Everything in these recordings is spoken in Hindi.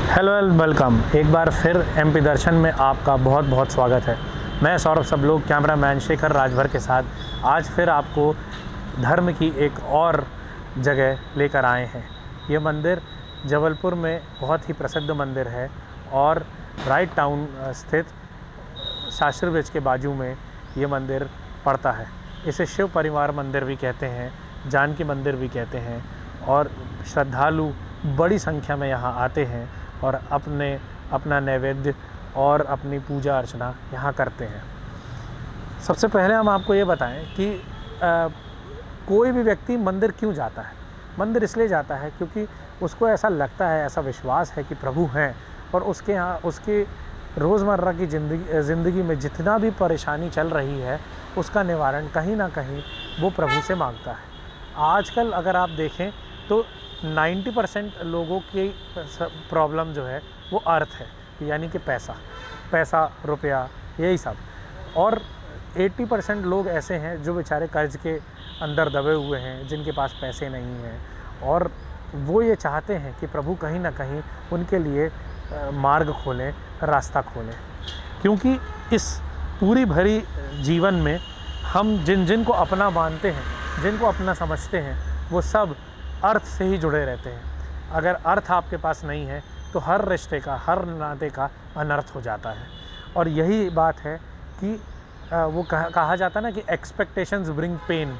Hello and welcome. एक बार फिर एमपी दर्शन में आपका बहुत बहुत स्वागत है। मैं सौरभ सब लोग कैमरामैन शेखर राजभर के साथ आज फिर आपको धर्म की एक और जगह लेकर आए हैं। ये मंदिर जबलपुर में बहुत ही प्रसिद्ध मंदिर है और राइट टाउन स्थित शास्त्री ब्रिज के बाजू में ये मंदिर पड़ता है। इसे शिव परिवार मंदिर भी कहते हैं, जानकी मंदिर भी कहते हैं और श्रद्धालु बड़ी संख्या में यहाँ आते हैं और अपना नैवेद्य और अपनी पूजा अर्चना यहाँ करते हैं। सबसे पहले हम आपको ये बताएं कि कोई भी व्यक्ति मंदिर क्यों जाता है। मंदिर इसलिए जाता है क्योंकि उसको ऐसा लगता है, ऐसा विश्वास है कि प्रभु हैं और उसके यहाँ उसके रोज़मर्रा की ज़िंदगी में जितना भी परेशानी चल रही है उसका निवारण कहीं ना कहीं वो प्रभु से मांगता है। आजकल अगर आप देखें तो 90% लोगों की प्रॉब्लम जो है वो अर्थ है, यानी कि पैसा रुपया यही सब, और 80% लोग ऐसे हैं जो बेचारे कर्ज के अंदर दबे हुए हैं, जिनके पास पैसे नहीं हैं और वो ये चाहते हैं कि प्रभु कहीं ना कहीं उनके लिए मार्ग खोलें, रास्ता खोलें। क्योंकि इस पूरी भरी जीवन में हम जिनको अपना मानते हैं, जिनको अपना समझते हैं, वो सब अर्थ से ही जुड़े रहते हैं। अगर अर्थ आपके पास नहीं है तो हर रिश्ते का, हर नाते का अनर्थ हो जाता है। और यही बात है कि वो कहा जाता है ना कि एक्सपेक्टेशंस ब्रिंग पेन।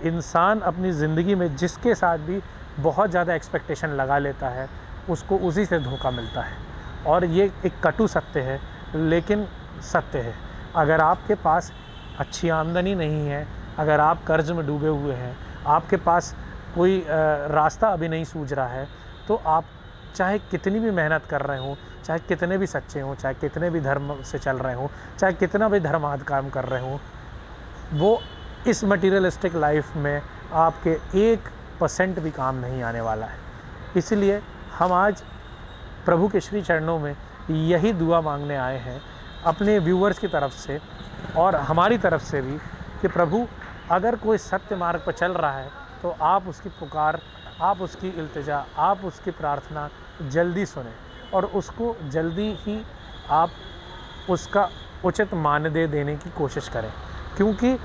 इंसान अपनी ज़िंदगी में जिसके साथ भी बहुत ज़्यादा एक्सपेक्टेशन लगा लेता है उसको उसी से धोखा मिलता है। और ये एक कटु सत्य है, लेकिन सत्य है। अगर आपके पास अच्छी आमदनी नहीं है, अगर आप कर्ज में डूबे हुए हैं, आपके पास कोई रास्ता अभी नहीं सूझ रहा है, तो आप चाहे कितनी भी मेहनत कर रहे हों, चाहे कितने भी सच्चे हों, चाहे कितने भी धर्म से चल रहे हों, चाहे कितना भी धर्मार्थ काम कर रहे हों, वो इस मटीरियलिस्टिक लाइफ में आपके 1% भी काम नहीं आने वाला है। इसलिए हम आज प्रभु के श्री चरणों में यही दुआ मांगने आए हैं अपने व्यूअर्स की तरफ से और हमारी तरफ से भी कि प्रभु अगर कोई सत्य मार्ग पर चल रहा है तो आप उसकी पुकार, आप उसकी इल्तिजा, आप उसकी प्रार्थना जल्दी सुनें और उसको जल्दी ही आप उसका उचित मानदेय देने की कोशिश करें। क्योंकि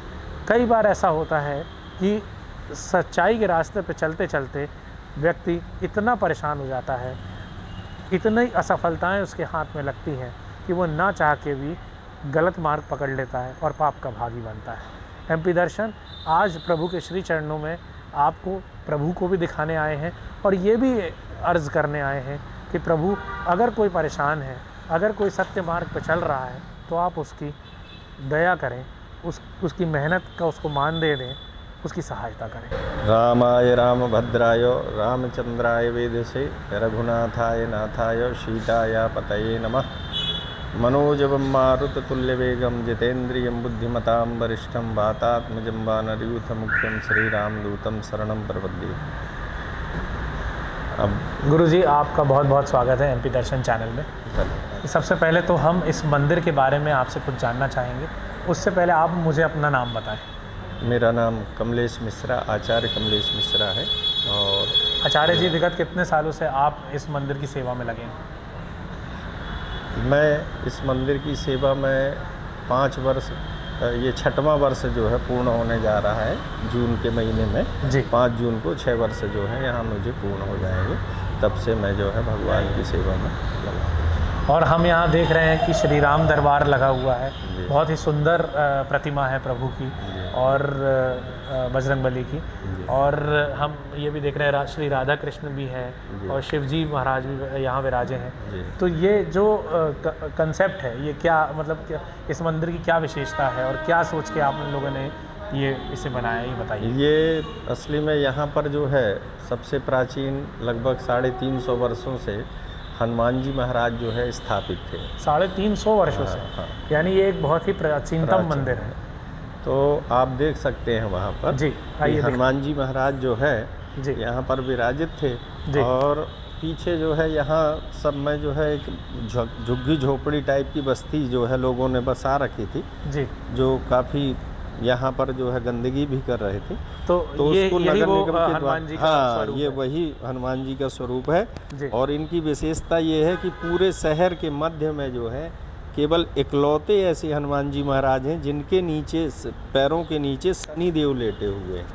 कई बार ऐसा होता है कि सच्चाई के रास्ते पर चलते चलते व्यक्ति इतना परेशान हो जाता है, इतनी असफलताएं उसके हाथ में लगती हैं कि वो ना चाह के भी गलत मार्ग पकड़ लेता है और पाप का भागी बनता है। एमपी दर्शन आज प्रभु के श्री चरणों में आपको प्रभु को भी दिखाने आए हैं और ये भी अर्ज़ करने आए हैं कि प्रभु अगर कोई परेशान है, अगर कोई सत्य मार्ग पर चल रहा है तो आप उसकी दया करें, उसकी मेहनत का उसको मान दे दें, उसकी सहायता करें। रामाय रामभद्राय रामचंद्राय वेदसे रघुनाथाय नाथाय सीताय पतये नमः। मनोजवं मारुततुल्यवेगं जितेन्द्रियं बुद्धिमतां वरिष्ठं वातात्मजं वानरयूथमुख्यं श्रीरामदूतं शरणं प्रपद्ये। अब गुरुजी आपका बहुत बहुत स्वागत है एमपी दर्शन चैनल में। सबसे पहले तो हम इस मंदिर के बारे में आपसे कुछ जानना चाहेंगे। उससे पहले आप मुझे अपना नाम बताएं। मेरा नाम कमलेश मिश्रा, आचार्य कमलेश मिश्रा है। और आचार्य जी, विगत कितने सालों से आप इस मंदिर की सेवा में लगे हैं? मैं इस मंदिर की सेवा में 5 वर्ष, ये 6वां वर्ष जो है पूर्ण होने जा रहा है जून के महीने में जी। 5 जून को 6 वर्ष जो है यहाँ मुझे पूर्ण हो जाएंगे। तब से मैं जो है भगवान की सेवा में लगा। और हम यहाँ देख रहे हैं कि श्री राम दरबार लगा हुआ है, बहुत ही सुंदर प्रतिमा है प्रभु की और बजरंगबली की, और हम ये भी देख रहे हैं श्री राधा कृष्ण भी है और शिव जी महाराज भी यहाँ विराजे हैं। तो ये जो कंसेप्ट है, ये क्या मतलब इस मंदिर की क्या विशेषता है और क्या सोच के आप लोगों ने ये इसे बनाया, ये बताइए। ये असली में यहाँ पर जो है सबसे प्राचीन लगभग 350 वर्षों से हनुमान जी महाराज जो है स्थापित थे। 350 वर्षों से? हाँ। यानी ये एक बहुत ही प्राचीनतम मंदिर है। तो आप देख सकते हैं वहाँ पर जी, आइए। हनुमान जी महाराज जो है यहाँ पर विराजित थे और पीछे जो है यहाँ सब में जो है एक झुग्गी झोपड़ी टाइप की बस्ती जो है लोगों ने बसा रखी थी जी, जो काफ़ी यहाँ पर जो है गंदगी भी कर रहे थे। तो ये उसको यही नगर वो निगम के हनुमान द्वारा, जी का हाँ, स्वरूप ये है। वही हनुमान जी का स्वरूप है। जी। और इनकी विशेषता ये है कि पूरे शहर के मध्य में जो है केवल इकलौते ऐसे हनुमान जी महाराज हैं जिनके नीचे पैरों के नीचे शनि देव लेटे हुए हैं।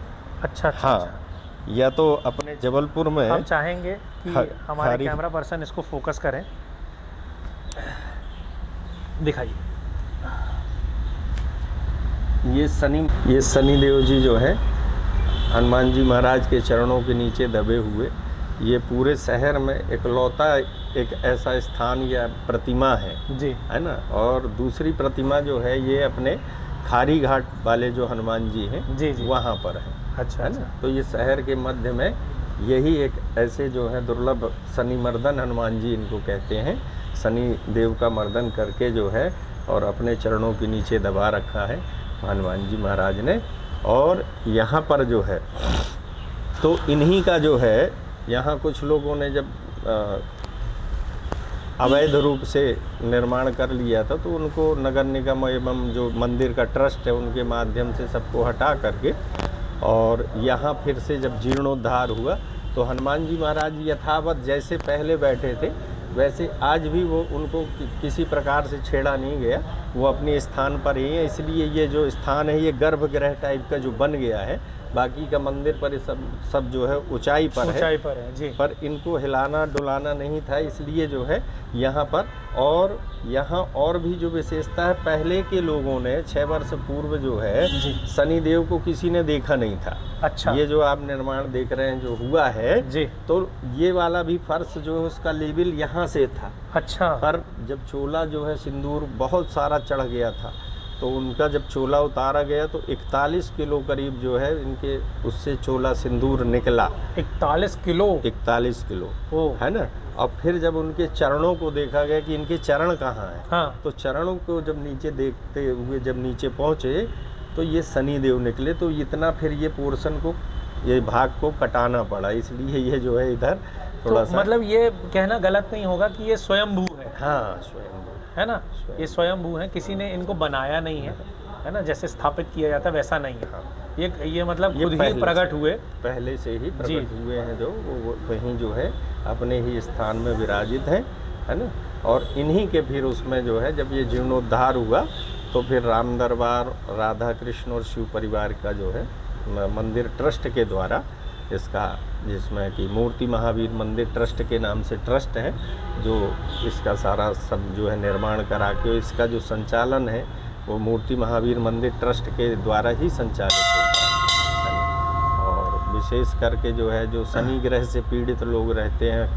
अच्छा। हाँ, या तो अपने जबलपुर में हम चाहेंगे कि हमारे खारी- कैमरा पर्सन इसको फोकस करें, दिखाइए। ये शनि देव जी जो है हनुमान जी महाराज के चरणों के नीचे दबे हुए, ये पूरे शहर में इकलौता एक ऐसा स्थान या प्रतिमा है जी। है ना। और दूसरी प्रतिमा जो है ये अपने खारी घाट वाले जो हनुमान जी हैं जी जी। वहाँ पर है। अच्छा है ना। तो ये शहर के मध्य में यही एक ऐसे जो है दुर्लभ शनि मर्दन हनुमान जी इनको कहते हैं। शनि देव का मर्दन करके जो है और अपने चरणों के नीचे दबा रखा है हनुमान जी महाराज ने। और यहाँ पर जो है तो इन्हीं का जो है यहाँ कुछ लोगों ने जब अवैध रूप से निर्माण कर लिया था तो उनको नगर निगम एवं जो मंदिर का ट्रस्ट है उनके माध्यम से सबको हटा करके और यहाँ फिर से जब जीर्णोद्धार हुआ तो हनुमान जी महाराज यथावत जैसे पहले बैठे थे वैसे आज भी वो उनको किसी प्रकार से छेड़ा नहीं गया, वो अपने स्थान पर ही है। इसलिए ये जो स्थान है ये गर्भगृह टाइप का जो बन गया है। बाकी का मंदिर पर सब जो है ऊंचाई पर है जी। पर इनको हिलाना डुलाना नहीं था, इसलिए जो है यहाँ पर। और यहाँ और भी जो विशेषता है, पहले के लोगों ने 6 वर्ष पूर्व जो है शनि देव को किसी ने देखा नहीं था। अच्छा। ये जो आप निर्माण देख रहे हैं जो हुआ है जी, तो ये वाला भी फर्श जो है उसका लेवल यहाँ से था। अच्छा। पर जब चोला जो है सिंदूर बहुत सारा चढ़ गया था तो उनका जब चोला उतारा गया तो 41 किलो करीब जो है इनके उससे चोला सिंदूर निकला। 41 किलो? 41 किलो है ना। और फिर जब उनके चरणों को देखा गया कि इनके चरण कहाँ हैं, हाँ। तो चरणों को जब नीचे देखते हुए जब नीचे पहुँचे तो ये शनि देव निकले। तो इतना फिर ये पोर्शन को ये भाग को कटाना पड़ा, इसलिए ये जो है इधर थोड़ा सा मतलब ये कहना गलत नहीं होगा कि ये स्वयंभू है। हाँ, स्वयंभू है ना। ये स्वयंभू है, किसी ने इनको बनाया नहीं है ना। जैसे स्थापित किया जाता है वैसा नहीं है। हाँ। ये मतलब खुद ही प्रकट हुए, पहले से ही प्रकट हुए हैं जो वो वहीं जो है अपने ही स्थान में विराजित हैं, है ना। और इन्हीं के फिर उसमें जो है जब ये जीर्णोद्धार हुआ तो फिर राम दरबार, राधा कृष्ण और शिव परिवार का जो है मंदिर ट्रस्ट के द्वारा इसका, जिसमें कि मूर्ति महावीर मंदिर ट्रस्ट के नाम से ट्रस्ट है जो इसका सारा सब जो है निर्माण करा के इसका जो संचालन है वो मूर्ति महावीर मंदिर ट्रस्ट के द्वारा ही संचालित होता है। और विशेष करके जो है जो शनि ग्रह से पीड़ित लोग रहते हैं,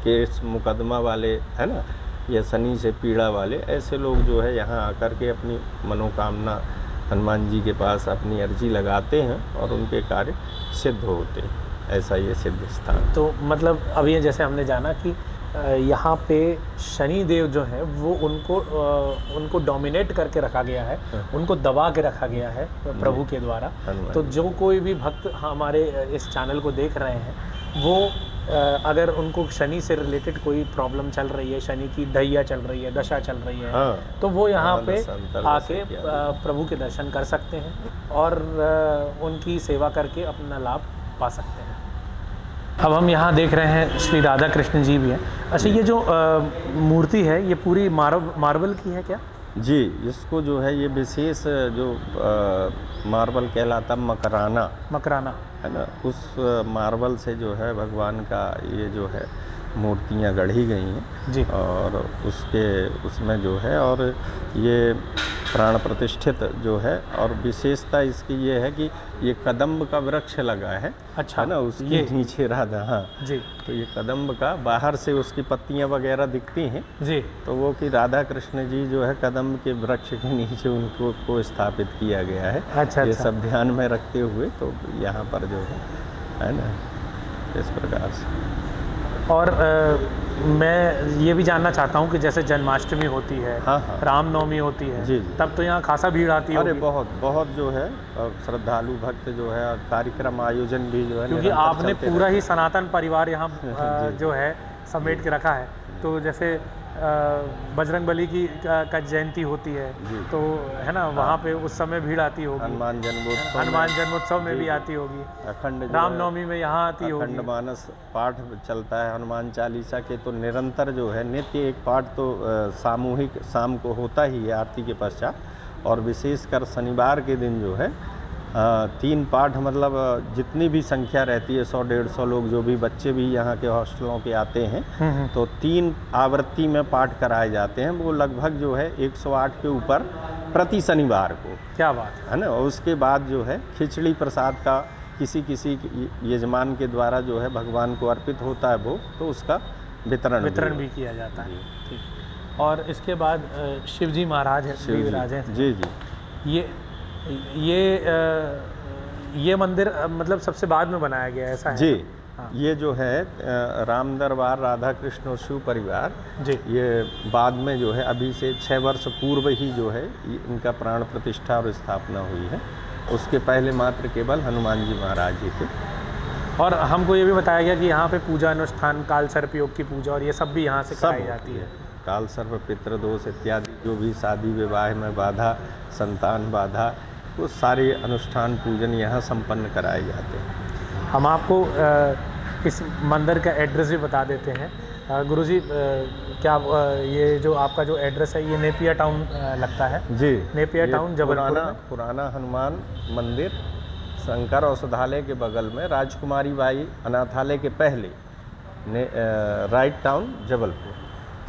केस मुकदमा वाले, है ना, या शनि से पीड़ा वाले, ऐसे लोग जो है यहाँ आकर के अपनी मनोकामना हनुमान जी के पास अपनी अर्जी लगाते हैं और उनके कार्य सिद्ध होते हैं। ऐसा ये सिद्ध स्थान। तो मतलब अभी जैसे हमने जाना कि यहाँ पे शनि देव जो है वो उनको डोमिनेट करके रखा गया है, उनको दबा के रखा गया है प्रभु के द्वारा। तो जो कोई भी भक्त हमारे इस चैनल को देख रहे हैं वो अगर उनको शनि से रिलेटेड कोई प्रॉब्लम चल रही है, शनि की ढैया चल रही है, दशा चल रही है, तो वो यहाँ पे आके प्रभु के दर्शन कर सकते हैं और उनकी सेवा करके अपना लाभ पा सकते हैं। अब हम यहाँ देख रहे हैं श्री राधा कृष्ण जी भी हैं। अच्छा, ये जो मूर्ति है ये पूरी मार्बल की है क्या? जी, इसको जो है ये विशेष जो मार्बल कहलाता मकराना है ना, उस मार्बल से जो है भगवान का ये जो है मूर्तियाँ गढ़ी गई हैं जी। और उसमें जो है और ये प्राण प्रतिष्ठित जो है। और विशेषता इसकी ये है कि ये कदम्ब का वृक्ष लगा है। अच्छा, है ना, उसके नीचे राधा, हाँ जी। तो ये कदम्ब का बाहर से उसकी पत्तियां वगैरह दिखती हैं जी, तो वो कि राधा कृष्ण जी जो है कदम्ब के वृक्ष के नीचे उनको को स्थापित किया गया है। अच्छा, ये सब ध्यान में रखते हुए तो यहाँ पर जो है ना इस प्रकार से। और मैं ये भी जानना चाहता हूँ कि जैसे जन्माष्टमी होती है, हाँ। रामनवमी होती है, जी। तब तो यहाँ खासा भीड़ आती है। अरे बहुत जो है श्रद्धालु भक्त जो है कार्यक्रम आयोजन भी जो है, क्योंकि आपने पूरा ही सनातन परिवार यहाँ जो है समेट के रखा है। तो जैसे बजरंगबली की का जयंती होती है, जी। तो है ना, वहाँ पे उस समय भीड़ आती होगी। हनुमान जन्मोत्सव हनुमान जन्मोत्सव में जी, भी जी। आती होगी, अखंड जो रामनवमी में यहाँ आती है, होगी। अखंड मानस पाठ चलता है हनुमान चालीसा के, तो निरंतर जो है नित्य एक पाठ तो सामूहिक शाम को होता ही है आरती के पश्चात, और विशेषकर शनिवार के दिन जो है 3 पाठ, मतलब जितनी भी संख्या रहती है 100-150 लोग, जो भी बच्चे भी यहाँ के हॉस्टलों के आते हैं, तो 3 आवृत्ति में पाठ कराए जाते हैं। वो लगभग जो है 108 के ऊपर प्रति शनिवार को। क्या बात है ना। और उसके बाद जो है खिचड़ी प्रसाद का किसी यजमान के द्वारा जो है भगवान को अर्पित होता है वो, तो उसका वितरण भी किया जाता है। ठीक। और इसके बाद शिवजी महाराज है, विराज हैं। जी जी। ये मंदिर मतलब सबसे बाद में बनाया गया है, ऐसा है? जी। हाँ। ये जो है राम दरबार राधा कृष्ण और शिव परिवार जी, ये बाद में जो है अभी से 6 वर्ष पूर्व ही जो है इनका प्राण प्रतिष्ठा और स्थापना हुई है। उसके पहले मात्र केवल हनुमान जी महाराज जी थे। और हमको ये भी बताया गया कि यहाँ पे पूजा अनुष्ठान, काल सर्प योग की पूजा और ये सब भी यहाँ से कराई जाती है। काल सर्प, पितृदोष इत्यादि जो भी शादी विवाह में बाधा, संतान बाधा, वो सारे अनुष्ठान पूजन यहाँ संपन्न कराए जाते हैं। हम आपको इस मंदिर का एड्रेस भी बता देते हैं। गुरुजी, क्या ये जो आपका जो एड्रेस है, ये नेपियर टाउन लगता है? जी, नेपियर टाउन जबलपुर में। पुराना हनुमान मंदिर शंकर औषधालय के बगल में, राजकुमारी बाई अनाथालय के पहले, राइट टाउन जबलपुर।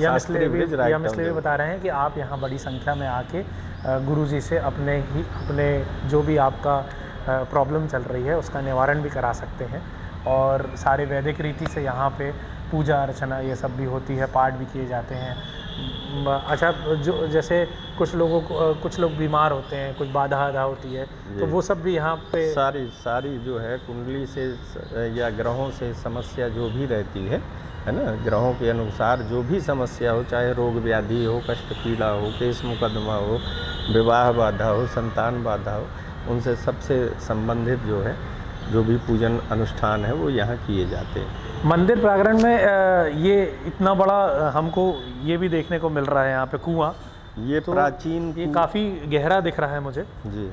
हम इसलिए भी बता रहे हैं कि आप यहाँ बड़ी संख्या में आके गुरुजी से अपने जो भी आपका प्रॉब्लम चल रही है उसका निवारण भी करा सकते हैं। और सारे वैदिक रीति से यहाँ पे पूजा अर्चना ये सब भी होती है, पाठ भी किए जाते हैं। अच्छा, जो जैसे कुछ लोग बीमार होते हैं, कुछ बाधा होती है, तो वो सब भी यहाँ पे सारी जो है कुंडली से या ग्रहों से समस्या जो भी रहती है ना, ग्रहों के अनुसार जो भी समस्या हो, चाहे रोग व्याधि हो, कष्ट पीड़ा हो, केस मुकदमा हो, विवाह बाधा हो, संतान बाधा हो, उनसे सबसे संबंधित जो है जो भी पूजन अनुष्ठान है वो यहाँ किए जाते हैं। मंदिर प्रांगण में ये इतना बड़ा हमको ये भी देखने को मिल रहा है यहाँ पे कुआं। ये तो प्राचीन, ये काफ़ी गहरा दिख रहा है मुझे। जी,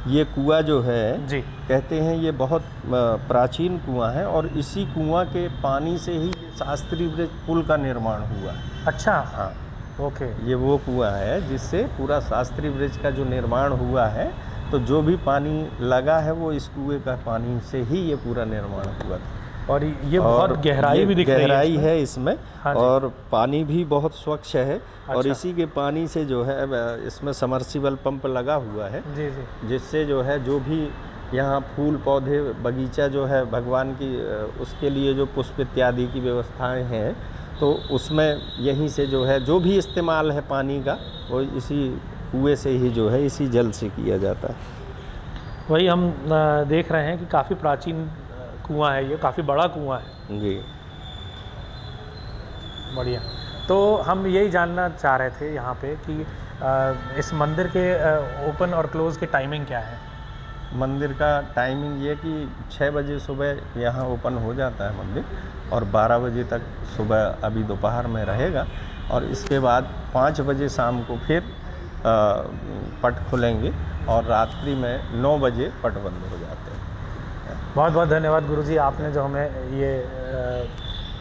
ये कुआं जो है जी, कहते हैं ये बहुत प्राचीन कुआं है, और इसी कुआं के पानी से ही शास्त्री ब्रिज पुल का निर्माण हुआ है। अच्छा, हाँ, ओके। ये वो कुआं है जिससे पूरा शास्त्री ब्रिज का जो निर्माण हुआ है, तो जो भी पानी लगा है वो इस कुएं का पानी से ही ये पूरा निर्माण हुआ था। और ये बहुत गहराई भी दिख रही है, गहराई है इसमें। हाँ, और पानी भी बहुत स्वच्छ है। अच्छा। और इसी के पानी से जो है इसमें समर्सिबल पंप लगा हुआ है। जी जी। जिससे जो है जो भी यहाँ फूल पौधे बगीचा जो है भगवान की, उसके लिए जो पुष्प इत्यादि की व्यवस्थाएं हैं, तो उसमें यहीं से जो है जो भी इस्तेमाल है पानी का, वो इसी कुएं से ही जो है इसी जल से किया जाता है। वही हम देख रहे हैं कि काफ़ी प्राचीन कुआं है, ये काफ़ी बड़ा कुआं है। जी, बढ़िया। तो हम यही जानना चाह रहे थे यहाँ पे कि इस मंदिर के ओपन और क्लोज़ की टाइमिंग क्या है? मंदिर का टाइमिंग ये कि 6 बजे सुबह यहाँ ओपन हो जाता है मंदिर, और 12 बजे तक सुबह अभी दोपहर में रहेगा, और इसके बाद 5 बजे शाम को फिर पट खुलेंगे, और रात्रि में 9 बजे पट बंद हो जाते हैं। बहुत बहुत धन्यवाद गुरुजी, आपने जो हमें ये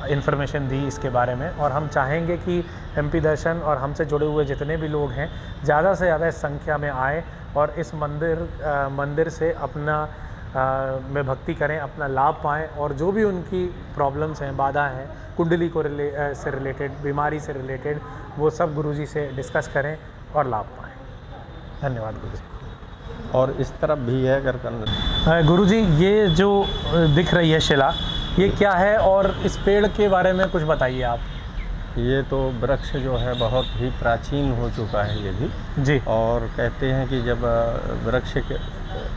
इन्फॉर्मेशन दी इसके बारे में। और हम चाहेंगे कि एमपी दर्शन और हमसे जुड़े हुए जितने भी लोग हैं ज़्यादा से ज़्यादा इस संख्या में आए और इस मंदिर से अपना में भक्ति करें, अपना लाभ पाएँ, और जो भी उनकी प्रॉब्लम्स हैं, बाधा हैं, कुंडली को से रिलेटेड, बीमारी से रिलेटेड, वो सब गुरुजी से डिस्कस करें और लाभ पाएँ। धन्यवाद गुरुजी। और इस तरफ भी है अगर गुरुजी, ये जो दिख रही है शिला, ये क्या है, और इस पेड़ के बारे में कुछ बताइए आप। ये तो वृक्ष जो है बहुत ही प्राचीन हो चुका है ये भी जी। और कहते हैं कि जब वृक्ष के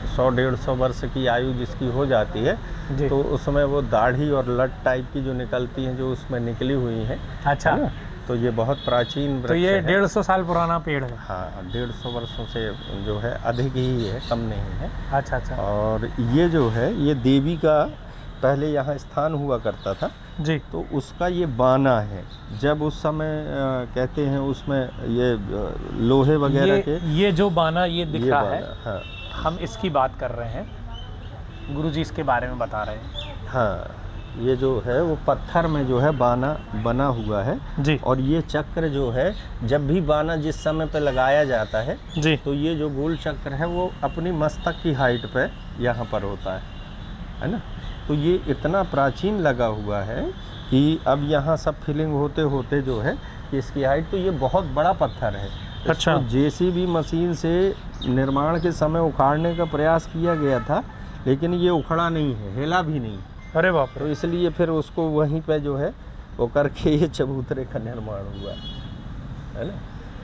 100-150 वर्ष की आयु जिसकी हो जाती है जी। तो उसमें वो दाढ़ी और लट टाइप की जो निकलती हैं, जो उसमें निकली हुई हैं। अच्छा, है ना? तो ये बहुत प्राचीन वृक्ष तो ये है। 150 साल पुराना पेड़ है। हाँ, 150 वर्षों से जो है अधिक ही है, कम नहीं है। अच्छा अच्छा। और ये जो है ये देवी का पहले यहाँ स्थान हुआ करता था। जी। तो उसका ये बाना है। जब उस समय कहते हैं उसमें ये लोहे वगैरह के ये जो बाना ये दिख रहा है, हाँ हम इसकी बात कर रहे हैं, गुरुजी इसके बारे में बता रहे हैं। हाँ, ये जो है वो पत्थर में जो है बाना बना हुआ है जी। और ये चक्र जो है, जब भी बाना जिस समय पे लगाया जाता है जी। तो ये जो गोल चक्र है वो अपनी मस्तक की हाइट पे यहाँ पर होता है ना। तो ये इतना प्राचीन लगा हुआ है कि अब यहाँ सब फिलिंग होते होते जो है इसकी हाइट, तो ये बहुत बड़ा पत्थर है। अच्छा। जेसीबी मशीन से निर्माण के समय उखाड़ने का प्रयास किया गया था, लेकिन ये उखड़ा नहीं है, हिला भी नहीं। अरे बाप रे। तो इसलिए फिर उसको वहीं पे जो है वो करके ये चबूतरे का निर्माण हुआ है ना।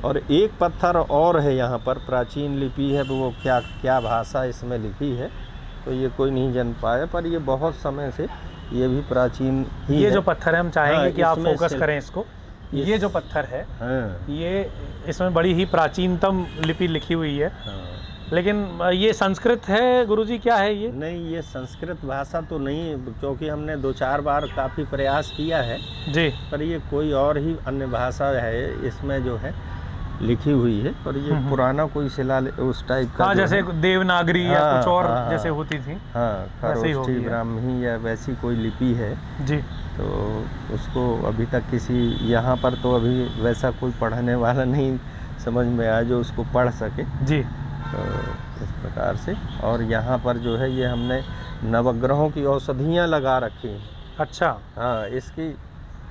और एक पत्थर और है यहाँ पर, प्राचीन लिपि है, वो क्या भाषा इसमें लिखी है तो ये कोई नहीं जान पाया, पर ये बहुत समय से ये भी प्राचीन ही ये है। जो पत्थर है हम चाहेंगे हाँ, कि आप इसमें फोकस करें इसको। ये जो पत्थर है, हाँ, ये इसमें बड़ी ही प्राचीनतम लिपि लिखी हुई है। हाँ। लेकिन ये संस्कृत है गुरुजी, क्या है ये? नहीं, ये संस्कृत भाषा तो नहीं, क्योंकि हमने 2-4 बार काफ़ी प्रयास किया है जी। पर ये कोई और ही अन्य भाषा है इसमें जो है लिखी हुई है। पर ये पुराना कोई शिला उस टाइप का हाँ, जैसे देवनागरी या हाँ, कुछ और हाँ, जैसे हाँ। होती थी। हाँ, वैसे ही खरोष्ठी होगी है। ब्राह्मी या वैसी कोई लिपि है। जी। तो उसको अभी तक किसी यहाँ पर तो अभी वैसा कोई पढ़ने वाला नहीं समझ में आया जो उसको पढ़ सके। जी। तो इस प्रकार से, और यहाँ पर जो है ये हमने नवग्रहों की औषधियाँ लगा रखी हैं। अच्छा। हाँ, इसकी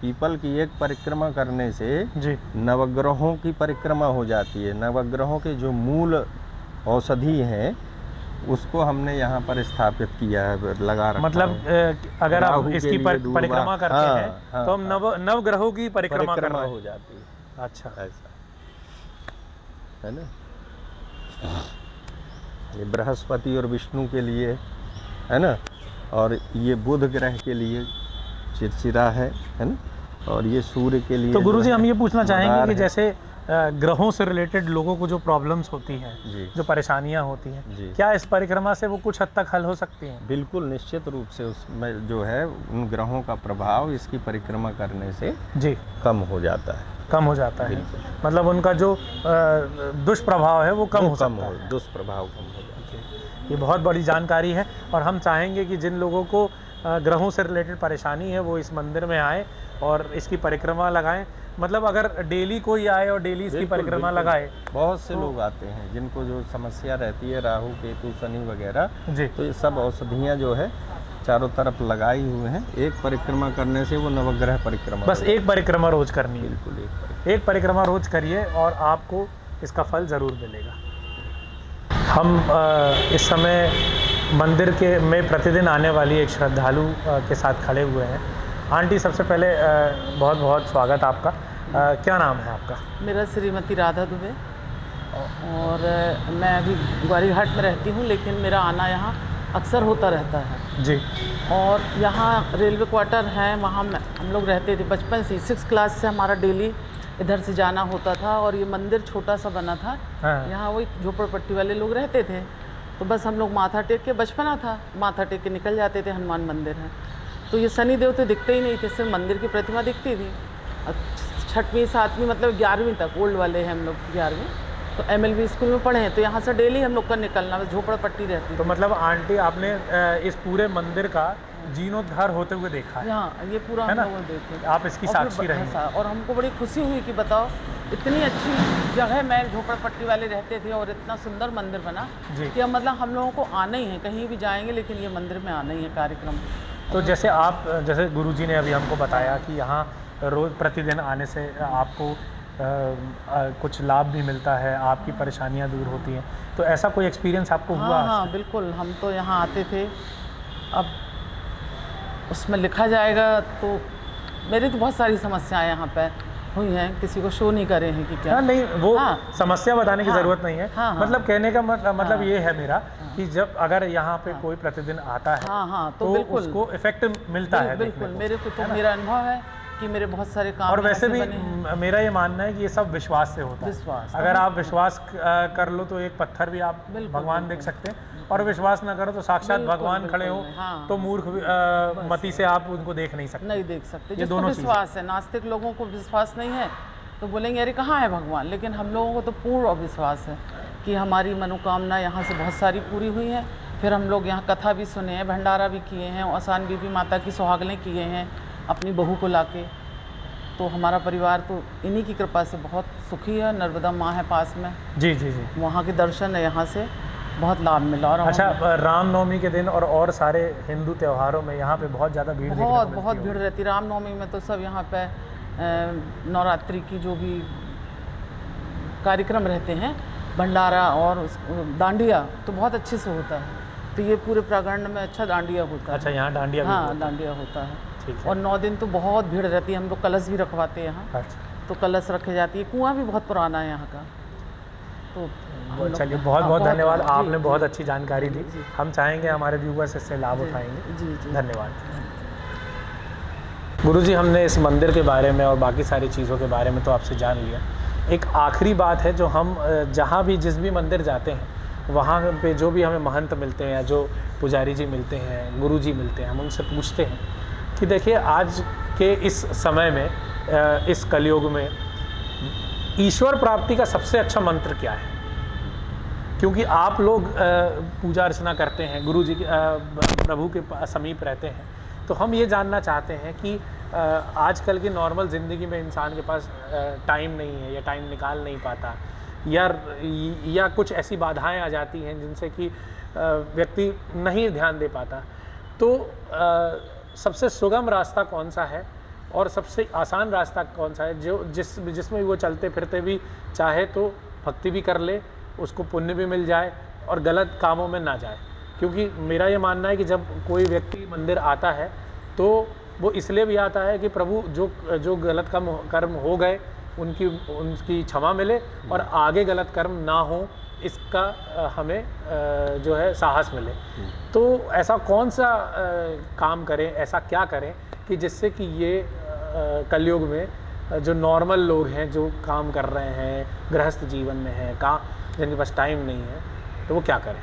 पीपल की एक परिक्रमा करने से जी। नवग्रहों की परिक्रमा हो जाती है। नवग्रहों के जो मूल औषधि हैं उसको हमने यहाँ पर स्थापित किया है, लगा रखा मतलब है। अगर आप राहु के इसकी लिए दूर्वा, परिक्रमा करते हाँ, हैं हाँ, तो हम नव ग्रहों की परिक्रमा कर रहे हैं। हो जाती है। अच्छा। ऐसा है ना। ये बृहस्पति और विष्णु के लिए है ना, और ये बुध ग्रह के लिए चिरचिरा है ना, और ये सूर्य के लिए। तो गुरुजी हम ये पूछना चाहेंगे कि है। जैसे ग्रहों से रिलेटेड लोगों को जो प्रॉब्लम्स होती हैं, जी। जो परेशानियां होती हैं, जी। क्या इस परिक्रमा से वो कुछ हद तक हल हो सकती हैं? बिल्कुल निश्चित रूप से उसमें जो है उन ग्रहों का प्रभाव इसकी परिक्रमा करने से जी कम हो जाता है। कम हो जाता है, बिल्कुल। मतलब उनका जो दुष्प्रभाव है वो कम हो सकता है। दुष्प्रभाव कम हो जाता है। ये बहुत बड़ी जानकारी है और हम चाहेंगे कि जिन लोगों को ग्रहों से रिलेटेड परेशानी है वो इस मंदिर में आए और इसकी परिक्रमा लगाएं। मतलब अगर डेली कोई आए और डेली इसकी बिल्कुल, परिक्रमा बिल्कुल। लगाए। बहुत से लोग आते हैं जिनको जो समस्या रहती है, राहु केतु शनि वगैरह, जी। तो ये सब औषधियाँ जो है चारों तरफ लगाई हुए हैं। एक परिक्रमा करने से वो नवग्रह परिक्रमा बस एक परिक्रमा रोज करनी है। बिल्कुल एक परिक्रमा रोज करिए और आपको इसका फल ज़रूर मिलेगा। हम इस समय मंदिर के में प्रतिदिन आने वाली एक श्रद्धालु के साथ खड़े हुए हैं। आंटी, सबसे पहले बहुत बहुत स्वागत आपका। क्या नाम है आपका? मेरा श्रीमती राधा दुबे और मैं अभी ग्वारीघाट में रहती हूँ, लेकिन मेरा आना यहाँ अक्सर होता रहता है। जी। और यहाँ रेलवे क्वार्टर है, वहाँ हम लोग रहते थे बचपन से। 6 क्लास से हमारा डेली इधर से जाना होता था और ये मंदिर छोटा सा बना था। हाँ। यहाँ वही झोपड़पट्टी वाले लोग रहते थे, तो बस हम लोग माथा टेक के, बचपना था, माथा टेक के निकल जाते थे। हनुमान मंदिर है तो ये शनि देव तो दिखते ही नहीं थे, सिर्फ मंदिर की प्रतिमा दिखती थी। 6वीं 7वीं मतलब 11वीं तक ओल्ड वाले हैं हम लोग, 11वीं तो MLB स्कूल में पढ़े हैं, तो यहाँ से डेली हम लोग का निकलना, बस झोपड़पट्टी रहती तो थी। मतलब आंटी आपने इस पूरे मंदिर का जीर्णोद्धार होते हुए देखा है? हाँ, ये पूरा है हम ना? लोगों ने देखे। आप इसकी साक्षी रही हैं। और हमको बड़ी खुशी हुई कि बताओ इतनी अच्छी जगह में झोपड़पट्टी वाले रहते थे और इतना सुंदर मंदिर बना जी। कि अब मतलब हम लोगों को आना ही है, कहीं भी जाएंगे लेकिन ये मंदिर में आना ही है कार्यक्रम। तो जैसे गुरुजी ने अभी हमको बताया कि यहाँ रोज़ प्रतिदिन आने से आपको कुछ लाभ भी मिलता है, आपकी परेशानियाँ दूर होती हैं, तो ऐसा कोई एक्सपीरियंस आपको हुआ? हाँ, बिल्कुल। हम तो यहाँ आते थे, अब उसमें लिखा जाएगा तो मेरी तो बहुत सारी समस्याएं यहाँ पे हुई हैं, किसी को शो नहीं करे हैं कि क्या। हाँ, नहीं, वो हाँ। समस्या बताने की हाँ। ज़रूरत नहीं है। हाँ, हाँ। मतलब कहने का मतलब हाँ। ये है मेरा कि जब अगर यहाँ पे कोई प्रतिदिन आता है हाँ, तो बिल्कुल उसको इफेक्ट मिलता है। बिल्कुल, देखने को, मेरे को तो है ना? मेरा अनुभव है कि मेरे बहुत सारे काम और यहाँ वैसे से भी बने हैं। मेरा ये मानना है कि ये सब विश्वास से होता है। विश्वास, अगर आप विश्वास कर लो तो एक पत्थर भी आप बिल्कुल, भगवान देख बिल्कुल। सकते हैं, और विश्वास ना करो तो साक्षात बिल्कुल, भगवान खड़े हो बिल्कुल, हाँ। तो मूर्ख मति से आप उनको देख नहीं सकते। नहीं देख सकते। ये जिसको दोनों चीज़ें। विश्वास है, नास्तिक लोगों को विश्वास नहीं है तो बोलेंगे अरे कहाँ है भगवान, लेकिन हम लोगों को तो पूर्ण विश्वास है कि हमारी मनोकामना यहाँ से बहुत सारी पूरी हुई हैं। फिर हम लोग यहाँ कथा भी सुने हैं, भंडारा भी किए हैं, आसान बीबी माता की सुहागनें किए हैं अपनी बहू को लाके। तो हमारा परिवार तो इन्हीं की कृपा से बहुत सुखी है। नर्मदा माँ है पास में, जी जी जी। वहाँ के दर्शन है, यहाँ से बहुत लाभ मिला। और अच्छा, रामनवमी के दिन और सारे हिंदू त्योहारों में यहाँ पे बहुत ज़्यादा भीड़ देखने को बहुत मिलती बहुत होगी। भीड़ रहती। रामनवमी में तो सब यहाँ पे नवरात्रि की जो भी कार्यक्रम रहते हैं, भंडारा और डांडिया तो बहुत अच्छे से होता है। तो ये पूरे प्रांगण में अच्छा डांडिया होता है। अच्छा, यहाँ डांडिया भी हाँ, होता है। डांडिया होता है। ठीक है। और 9 दिन तो बहुत भीड़ रहती है। हम लोग कलश भी रखवाते हैं यहाँ, अच्छा, तो कलश रखे जाती है। कुआं भी बहुत पुराना है यहाँ का। तो हम लोग- चलिए, बहुत हाँ, बहुत धन्यवाद, जी, आपने जी, बहुत अच्छी जानकारी दी। जी। हम चाहेंगे हमारे व्यूवर्स इससे लाभ उठाएंगे। जी जी। धन्यवाद। गुरुजी, हमने इस मंदिर के बारे में और बाकी सारी चीज़ों के बारे में तो आपसे जान लिया। एक आखिरी बात है, जो हम जहाँ भी जिस भी मंदिर जाते हैं वहाँ पे जो भी हमें महंत मिलते हैं या जो पुजारी जी मिलते हैं, गुरुजी मिलते हैं, हम उनसे पूछते हैं कि देखिए आज के इस समय में, इस कलयुग में ईश्वर प्राप्ति का सबसे अच्छा मंत्र क्या है? क्योंकि आप लोग पूजा अर्चना करते हैं, गुरु जी प्रभु के समीप रहते हैं, तो हम ये जानना चाहते हैं कि आजकल की नॉर्मल ज़िंदगी में इंसान के पास टाइम नहीं है या टाइम निकाल नहीं पाता, या कुछ ऐसी बाधाएं आ जाती हैं जिनसे कि व्यक्ति नहीं ध्यान दे पाता, तो सबसे सुगम रास्ता कौन सा है और सबसे आसान रास्ता कौन सा है जो जिसमें वो चलते फिरते भी चाहे तो भक्ति भी कर ले, उसको पुण्य भी मिल जाए और गलत कामों में ना जाए? क्योंकि मेरा ये मानना है कि जब कोई व्यक्ति मंदिर आता है तो वो इसलिए भी आता है कि प्रभु जो गलत कर्म हो गए उनकी क्षमा मिले और आगे गलत कर्म ना हो, इसका हमें जो है साहस मिले। तो ऐसा कौन सा काम करें, ऐसा क्या करें कि जिससे कि ये कलयुग में जो नॉर्मल लोग हैं, जो काम कर रहे हैं, गृहस्थ जीवन में हैं, जिनके पास टाइम नहीं है, तो वो क्या करें?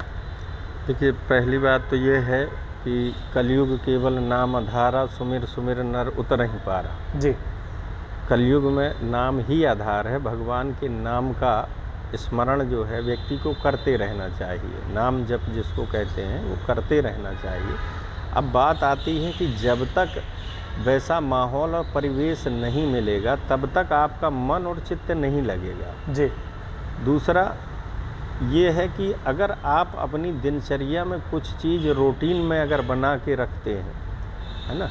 देखिए, पहली बात तो ये है कि कलयुग केवल नाम आधारा, सुमिर सुमिर नर उतर ही पारा। जी। कलयुग में नाम ही आधार है। भगवान के नाम का स्मरण जो है व्यक्ति को करते रहना चाहिए। नाम जप जिसको कहते हैं वो करते रहना चाहिए। अब बात आती है कि जब तक वैसा माहौल और परिवेश नहीं मिलेगा तब तक आपका मन और चित्त नहीं लगेगा। जी। दूसरा ये है कि अगर आप अपनी दिनचर्या में कुछ चीज़ रूटीन में अगर बना के रखते हैं, है ना,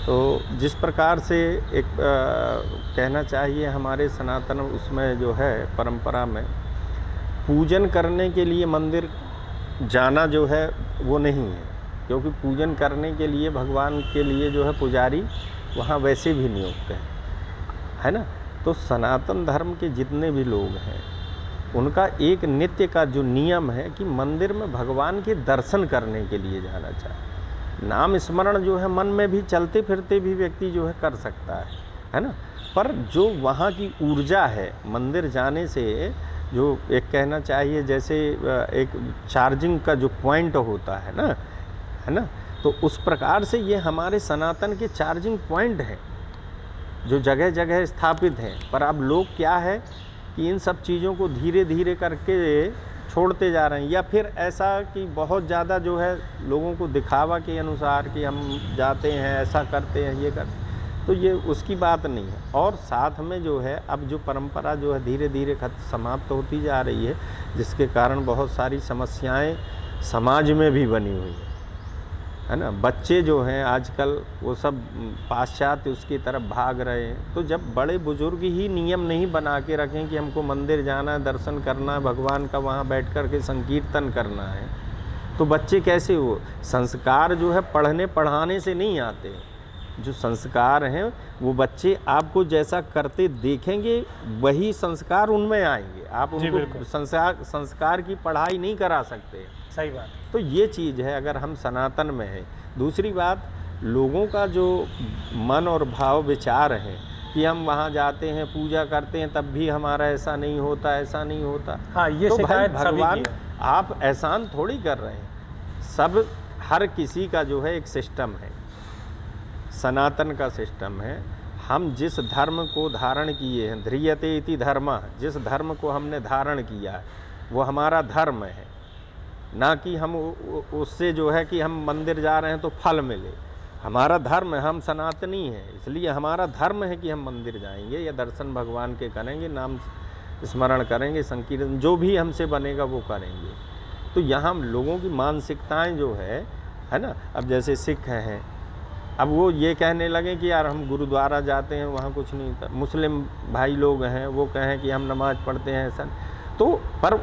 तो जिस प्रकार से एक कहना चाहिए हमारे सनातन उसमें जो है परंपरा में, पूजन करने के लिए मंदिर जाना जो है वो नहीं है, क्योंकि पूजन करने के लिए भगवान के लिए जो है पुजारी वहाँ वैसे भी नियुक्त है ना। तो सनातन धर्म के जितने भी लोग हैं उनका एक नित्य का जो नियम है कि मंदिर में भगवान के दर्शन करने के लिए जाना चाहिए। नाम स्मरण जो है मन में भी चलते फिरते भी व्यक्ति जो है कर सकता है ना। पर जो वहाँ की ऊर्जा है मंदिर जाने से, जो एक कहना चाहिए जैसे एक चार्जिंग का जो पॉइंट होता है ना, तो उस प्रकार से ये हमारे सनातन के चार्जिंग पॉइंट हैं जो जगह जगह स्थापित हैं। पर अब लोग क्या है कि इन सब चीज़ों को धीरे धीरे करके छोड़ते जा रहे हैं, या फिर ऐसा कि बहुत ज़्यादा जो है लोगों को दिखावा के अनुसार कि हम जाते हैं, ऐसा करते हैं, ये करते हैं, तो ये उसकी बात नहीं है। और साथ में जो है अब जो परंपरा जो है धीरे धीरे समाप्त होती जा रही है, जिसके कारण बहुत सारी समस्याएं समाज में भी बनी हुई है ना। बच्चे जो हैं आजकल वो सब पाश्चात्य उसकी तरफ भाग रहे हैं। तो जब बड़े बुजुर्ग ही नियम नहीं बना के रखें कि हमको मंदिर जाना है, दर्शन करना है, भगवान का वहाँ बैठ कर के संकीर्तन करना है, तो बच्चे कैसे हो? संस्कार जो है पढ़ने पढ़ाने से नहीं आते। जो संस्कार हैं वो बच्चे आपको जैसा करते देखेंगे वही संस्कार उनमें आएंगे। आप उनको संस्कार की पढ़ाई नहीं करा सकते। सही बात। तो ये चीज़ है अगर हम सनातन में है। दूसरी बात, लोगों का जो मन और भाव विचार है कि हम वहाँ जाते हैं पूजा करते हैं तब भी हमारा ऐसा नहीं होता, ऐसा नहीं होता। हाँ, ये तो भाई शिकायत सभी भगवान की है। आप एहसान थोड़ी कर रहे हैं। सब हर किसी का जो है एक सिस्टम है, सनातन का सिस्टम है। हम जिस धर्म को धारण किए हैं, ध्रियते इति धर्मः, जिस धर्म को हमने धारण किया है वो हमारा धर्म है, ना कि हम उससे जो है कि हम मंदिर जा रहे हैं तो फल मिले। हमारा धर्म है, हम सनातनी हैं, इसलिए हमारा धर्म है कि हम मंदिर जाएंगे या दर्शन भगवान के करेंगे, नाम स्मरण करेंगे, संकीर्तन जो भी हमसे बनेगा वो करेंगे। तो यहाँ लोगों की मानसिकताएं जो है ना, अब जैसे सिख हैं, अब वो ये कहने लगे कि यार हम गुरुद्वारा जाते हैं वहाँ कुछ नहीं होता। मुस्लिम भाई लोग हैं वो कहें कि हम नमाज़ पढ़ते हैं, ऐसा। तो पर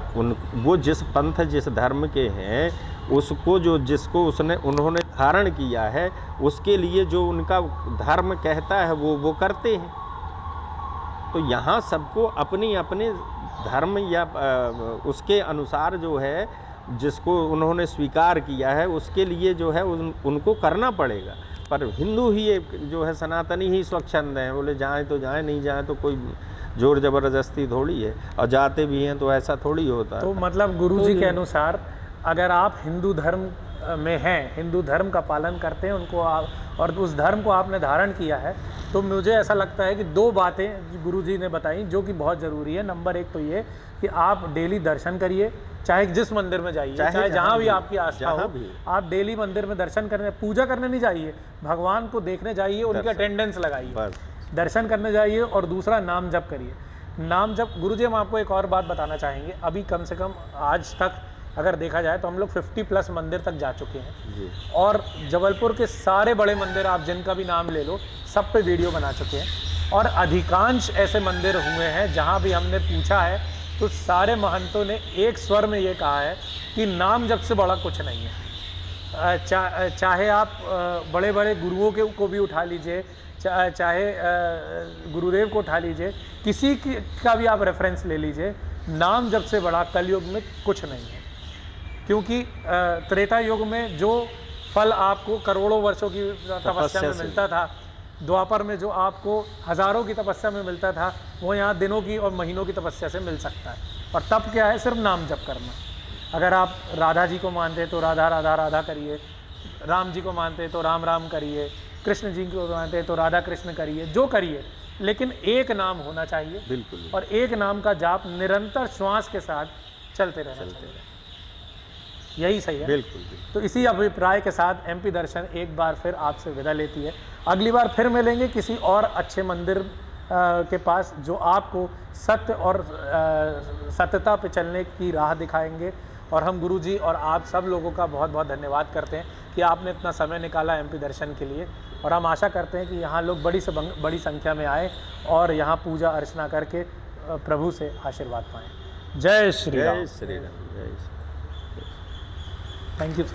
वो जिस पंथ जिस धर्म के हैं उसको जिसको उन्होंने धारण किया है उसके लिए जो उनका धर्म कहता है वो करते हैं। तो यहाँ सबको अपनी अपने धर्म या उसके अनुसार जो है जिसको उन्होंने स्वीकार किया है उसके लिए जो है उनको करना पड़ेगा। पर हिंदू ही एक जो है सनातनी ही स्वच्छंद हैं, बोले जाएं तो जाएं, नहीं जाएं तो कोई जोर ज़बरदस्ती थोड़ी है, और जाते भी हैं तो ऐसा थोड़ी होता है। तो मतलब गुरुजी के अनुसार अगर आप हिंदू धर्म में हैं, हिंदू धर्म का पालन करते हैं, उनको आप और उस धर्म को आपने धारण किया है, तो मुझे ऐसा लगता है कि दो बातें गुरुजी ने बताई जो कि बहुत ज़रूरी है। नंबर एक तो ये कि आप डेली दर्शन करिए, चाहे जिस मंदिर में जाइए, चाहे जहाँ भी आपकी आस्था हो, आप डेली मंदिर में दर्शन करने, पूजा करने नहीं जाइए, भगवान को देखने जाइए, उनकी अटेंडेंस लगाइए, दर्शन करने जाइए। और दूसरा नाम जप करिए। नाम जप, गुरुजी हम आपको एक और बात बताना चाहेंगे। अभी कम से कम आज तक अगर देखा जाए तो हम लोग 50+ मंदिर तक जा चुके हैं जी। और जबलपुर के सारे बड़े मंदिर आप जिनका भी नाम ले लो, सब पे वीडियो बना चुके हैं। और अधिकांश ऐसे मंदिर हुए हैं जहाँ भी हमने पूछा है तो सारे महंतों ने एक स्वर में ये कहा है कि नाम जप से बड़ा कुछ नहीं है। चाहे आप बड़े बड़े गुरुओं को भी उठा लीजिए, चाहे गुरुदेव को उठा लीजिए, किसी का भी आप रेफरेंस ले लीजिए, नाम जप से बड़ा कलयुग में कुछ नहीं है। क्योंकि त्रेता युग में जो फल आपको करोड़ों वर्षों की तपस्या में मिलता था, द्वापर में जो आपको हज़ारों की तपस्या में मिलता था, वो यहाँ दिनों की और महीनों की तपस्या से मिल सकता है। और तब क्या है, सिर्फ नाम जप करना। अगर आप राधा जी को मानते हैं तो राधा राधा राधा करिए, राम जी को मानते हैं तो राम राम करिए, कृष्ण जी को मानते हैं तो राधा कृष्ण करिए, जो करिए, लेकिन एक नाम होना चाहिए। बिल्कुल। और एक नाम का जाप निरंतर श्वास के साथ चलते रहना चाहिए। यही सही है। बिल्कुल। तो इसी अभिप्राय के साथ एमपी दर्शन एक बार फिर आपसे विदा लेती है। अगली बार फिर मिलेंगे किसी और अच्छे मंदिर के पास जो आपको सत्य और सत्यता पे चलने की राह दिखाएंगे। और हम गुरुजी और आप सब लोगों का बहुत बहुत धन्यवाद करते हैं कि आपने इतना समय निकाला एमपी दर्शन के लिए। और हम आशा करते हैं कि यहाँ लोग बड़ी से बड़ी संख्या में आए और यहाँ पूजा अर्चना करके प्रभु से आशीर्वाद पाएँ। जय श्री राम। जय श्री राम। जय श्री। Thank you sir.